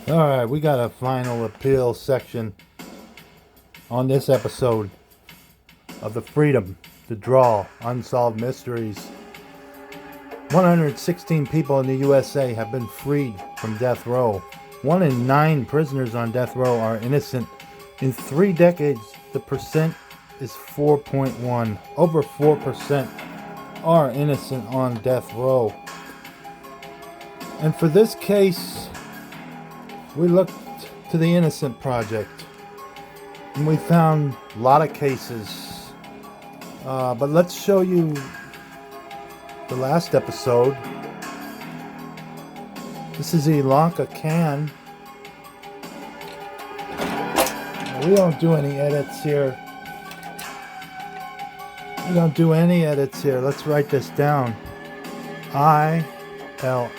Alright, we got a final appeal section on this episode of the Freedom to Draw Unsolved Mysteries. 116 people in the USA have been freed from death row. 1 in 9 prisoners on death row are innocent. In 3 decades, the percent is 4.1. Over 4% are innocent on death row. And for this case, we looked to the Innocent Project, and we found a lot of cases. But let's show you the last episode. This is Ilanka Khan. We don't do any edits here. We don't do any edits here. Let's write this down. Ilanka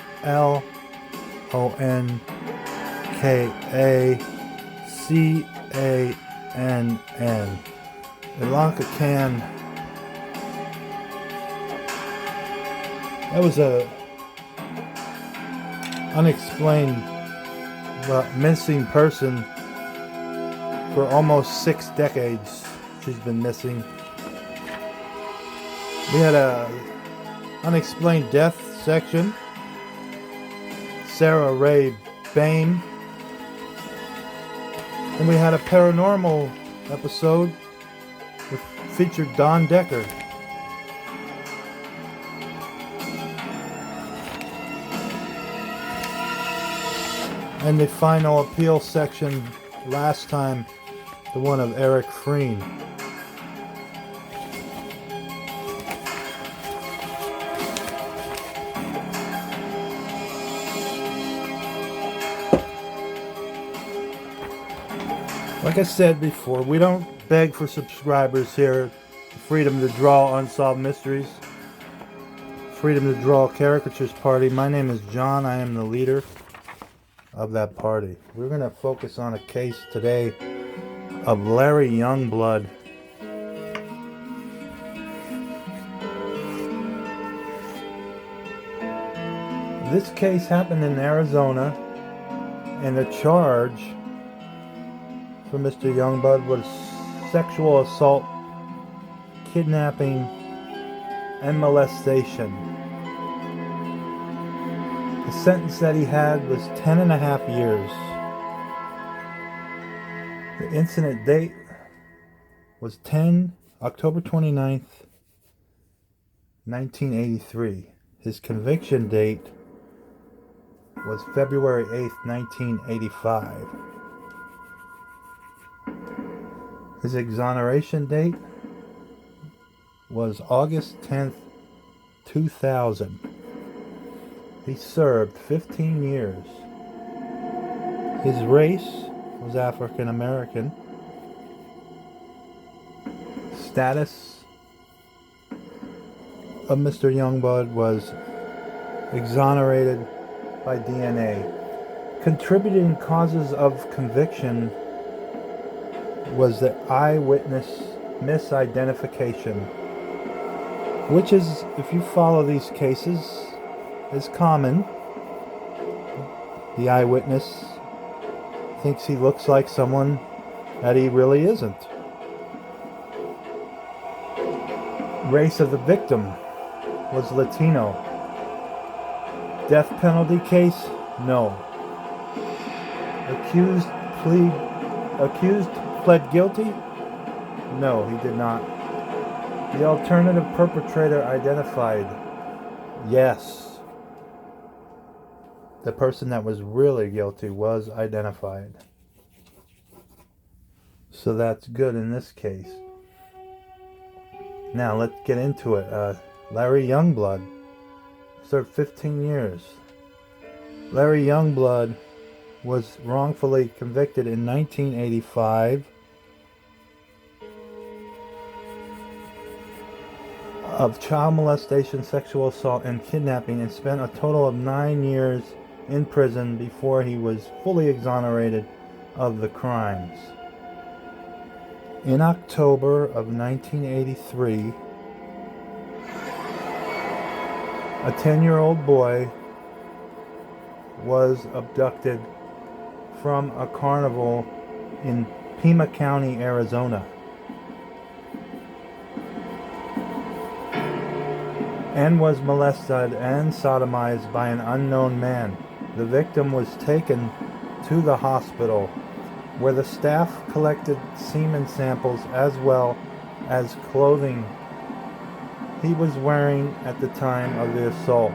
Ilanka Khan. That was a unexplained missing person for almost 6 decades. She's been missing. We had a unexplained death section. Sarah Ray Bain. And we had a paranormal episode which featured Don Decker. And the final appeal section last time, the one of Eric Freen. Like I said before, we don't beg for subscribers here. Freedom to Draw Unsolved Mysteries. Freedom to Draw Caricatures Party. My name is John. I am the leader of that party. We're going to focus on a case today of Larry Youngblood. This case happened in Arizona, and the charge for Mr. Youngblood was sexual assault, kidnapping, and molestation. The sentence that he had was 10.5 years. The incident date was October 29th, 1983. His conviction date was February 8th, 1985. His exoneration date was August 10th, 2000. He served 15 years. His race was African American. Status of Mr. Youngblood was exonerated by DNA. Contributing causes of conviction was the eyewitness misidentification, which is, if you follow these cases, is common. The eyewitness thinks he looks like someone that he really isn't. Race of the victim was Latino. Death penalty case? No. Accused pled guilty? No, he did not. The alternative perpetrator identified? Yes. The person that was really guilty was identified. So that's good in this case. Now let's get into it. Larry Youngblood served 15 years. Larry Youngblood was wrongfully convicted in 1985 of child molestation, sexual assault, and kidnapping, and spent a total of 9 years in prison before he was fully exonerated of the crimes. In October of 1983, a 10-year-old boy was abducted from a carnival in Pima County, Arizona, and was molested and sodomized by an unknown man. The victim was taken to the hospital, where the staff collected semen samples as well as clothing he was wearing at the time of the assault.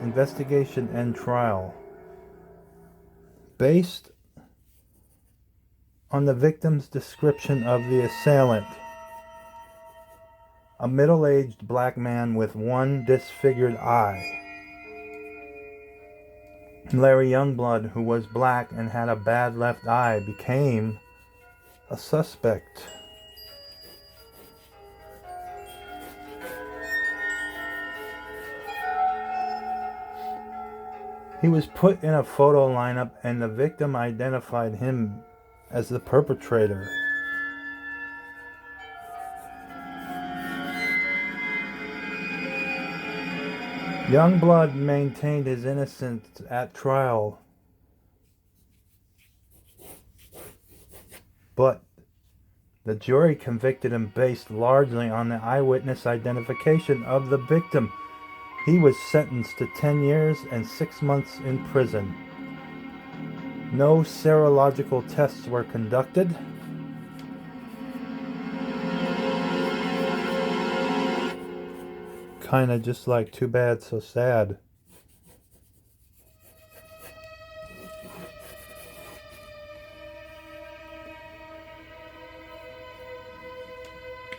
Investigation and trial. Based on the victim's description of the assailant, a middle-aged black man with one disfigured eye, Larry Youngblood, who was black and had a bad left eye, became a suspect. He was put in a photo lineup, and the victim identified him as the perpetrator. Youngblood maintained his innocence at trial, but the jury convicted him based largely on the eyewitness identification of the victim. He was sentenced to 10 years and 6 months in prison. No serological tests were conducted. Kinda just like Too Bad, So Sad.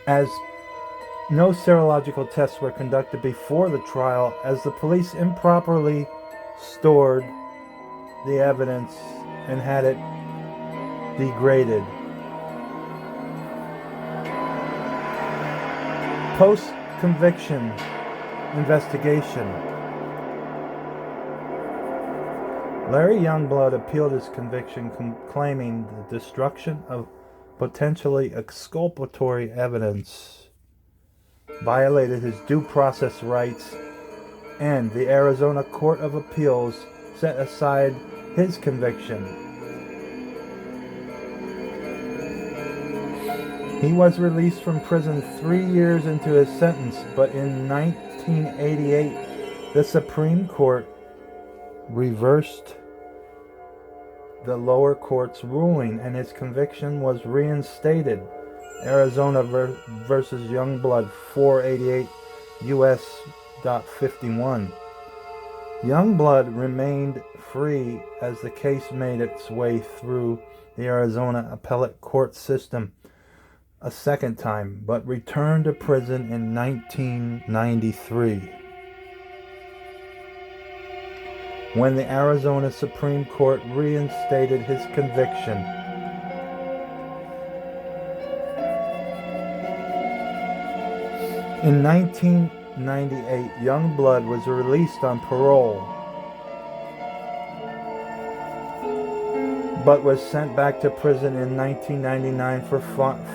As no serological tests were conducted before the trial, as the police improperly stored the evidence and had it degraded. Post-conviction investigation. Larry Youngblood appealed his conviction, claiming the destruction of potentially exculpatory evidence violated his due process rights, and the Arizona Court of Appeals set aside his conviction. He was released from prison 3 years into his sentence, but in 1988, the Supreme Court reversed the lower court's ruling, and his conviction was reinstated. Arizona versus Youngblood, 488 U.S.51. Youngblood remained free as the case made its way through the Arizona appellate court system a second time, but returned to prison in 1993, when the Arizona Supreme Court reinstated his conviction. In 1998, Youngblood was released on parole, but was sent back to prison in 1999 for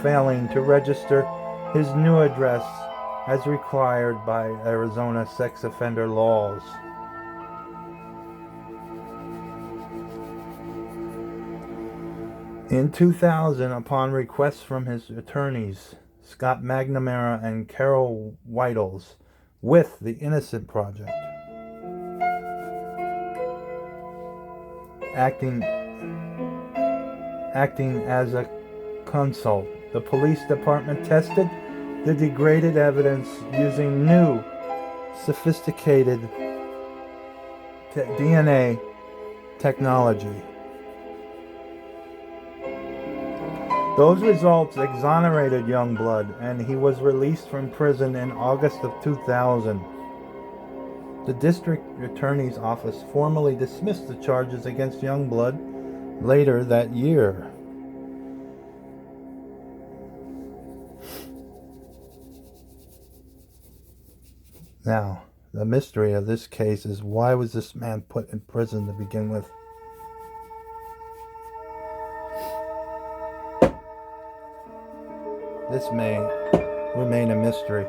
failing to register his new address as required by Arizona sex offender laws. In 2000, upon request from his attorneys, Scott McNamara and Carol Whitles, with the Innocent Project, acting as a consult, the police department tested the degraded evidence using new, sophisticated DNA technology. Those results exonerated Youngblood, and he was released from prison in August of 2000. The district attorney's office formally dismissed the charges against Youngblood later that year. Now, the mystery of this case is, why was this man put in prison to begin with? This may remain a mystery.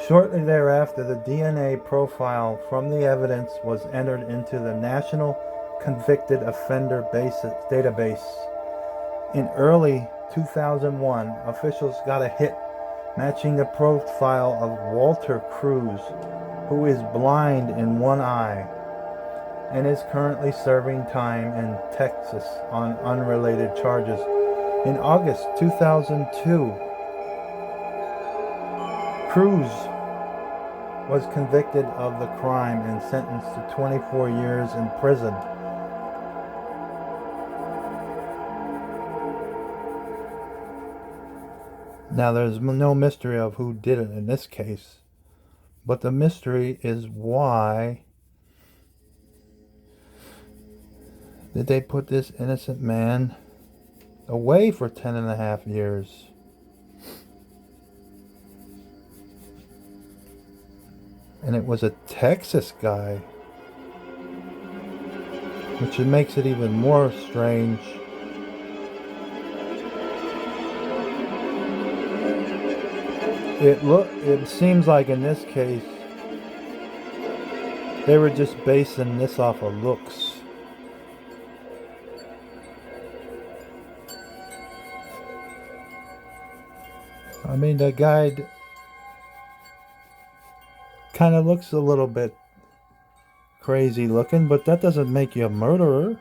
Shortly thereafter, the DNA profile from the evidence was entered into the National convicted offender database. In early 2001, officials got a hit matching the profile of Walter Cruz, who is blind in one eye and is currently serving time in Texas on unrelated charges. In August 2002, Cruz was convicted of the crime and sentenced to 24 years in prison. Now, there's no mystery of who did it in this case, but the mystery is why did they put this innocent man away for 10.5 years? And it was a Texas guy, which makes it even more strange. It seems like in this case they were just basing this off of looks. I mean, the guy kind of looks a little bit crazy looking, but that doesn't make you a murderer.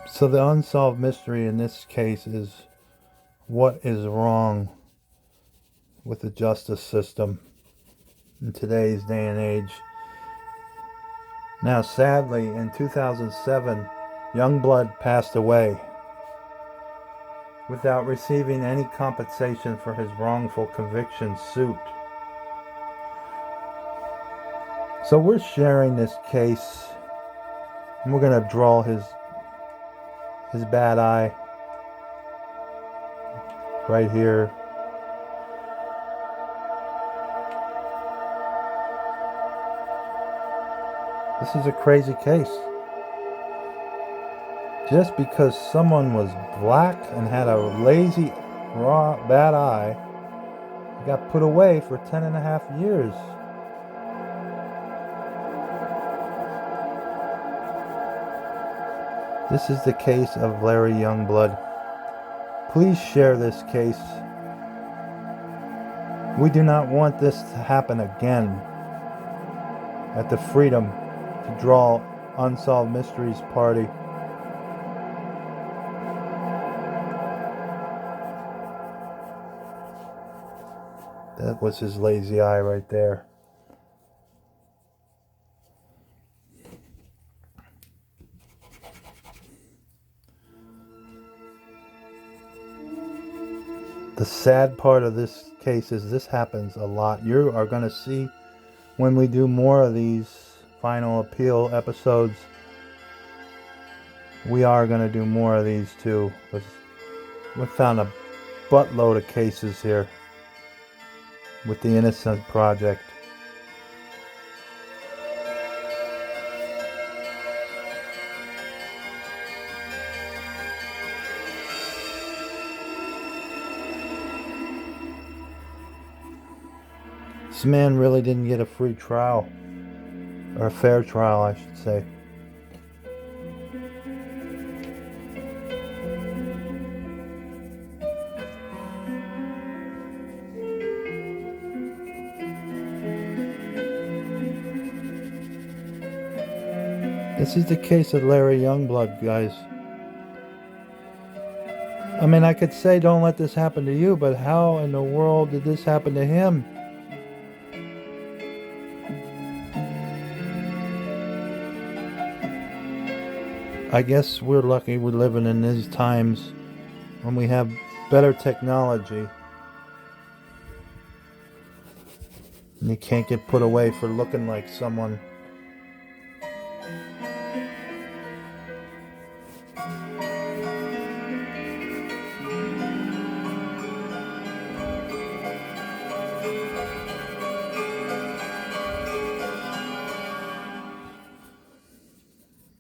So the unsolved mystery in this case is what is wrong with the justice system in today's day and age. Now, sadly, in 2007, Youngblood passed away without receiving any compensation for his wrongful conviction suit. So we're sharing this case, and we're going to draw his bad eye right here. This is a crazy case. Just because someone was black and had a lazy, raw, bad eye, he got put away for 10.5 years. This is the case of Larry Youngblood. Please share this case. We do not want this to happen again at the Freedom to Draw Unsolved Mysteries party. That was his lazy eye right there. The sad part of this case is this happens a lot. You are going to see when we do more of these final appeal episodes. We are going to do more of these too. We found a buttload of cases here with the Innocent Project. This man really didn't get a free trial, or a fair trial, I should say. This is the case of Larry Youngblood, guys. I mean, I could say don't let this happen to you, but how in the world did this happen to him? I guess we're lucky we're living in these times when we have better technology. And you can't get put away for looking like someone.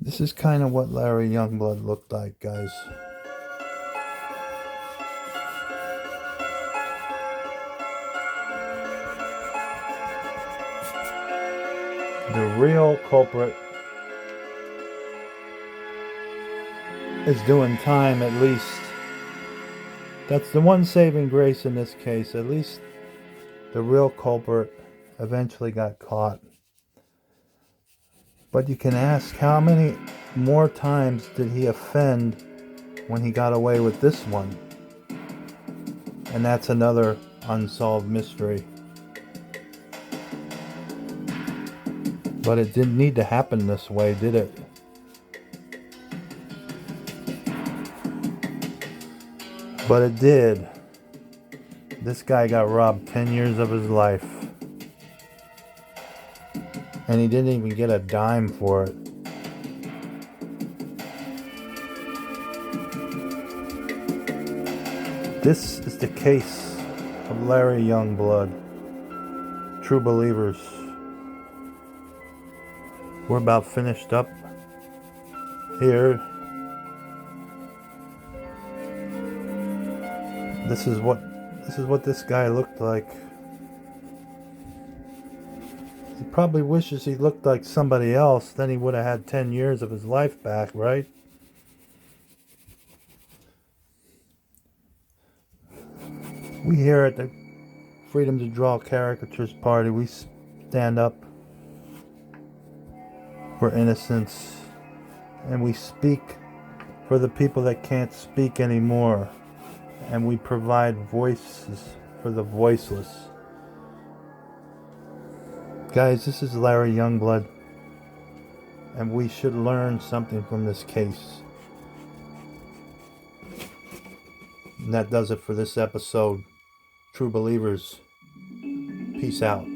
This is kind of what Larry Youngblood looked like, guys. The real culprit is doing time, at least. That's the one saving grace in this case. At least the real culprit eventually got caught. But you can ask, how many more times did he offend when he got away with this one? And that's another unsolved mystery. But it didn't need to happen this way, did it? But it did. This guy got robbed 10 years of his life. And he didn't even get a dime for it. This is the case of Larry Youngblood. True believers. We're about finished up here. This is what this guy looked like. He probably wishes he looked like somebody else, then he would have had 10 years of his life back, right? We here at the Freedom to Draw Caricatures Party, we stand up for innocence, and we speak for the people that can't speak anymore, and we provide voices for the voiceless. Guys, this is Larry Youngblood, and we should learn something from this case. And that does it for this episode. True believers, peace out.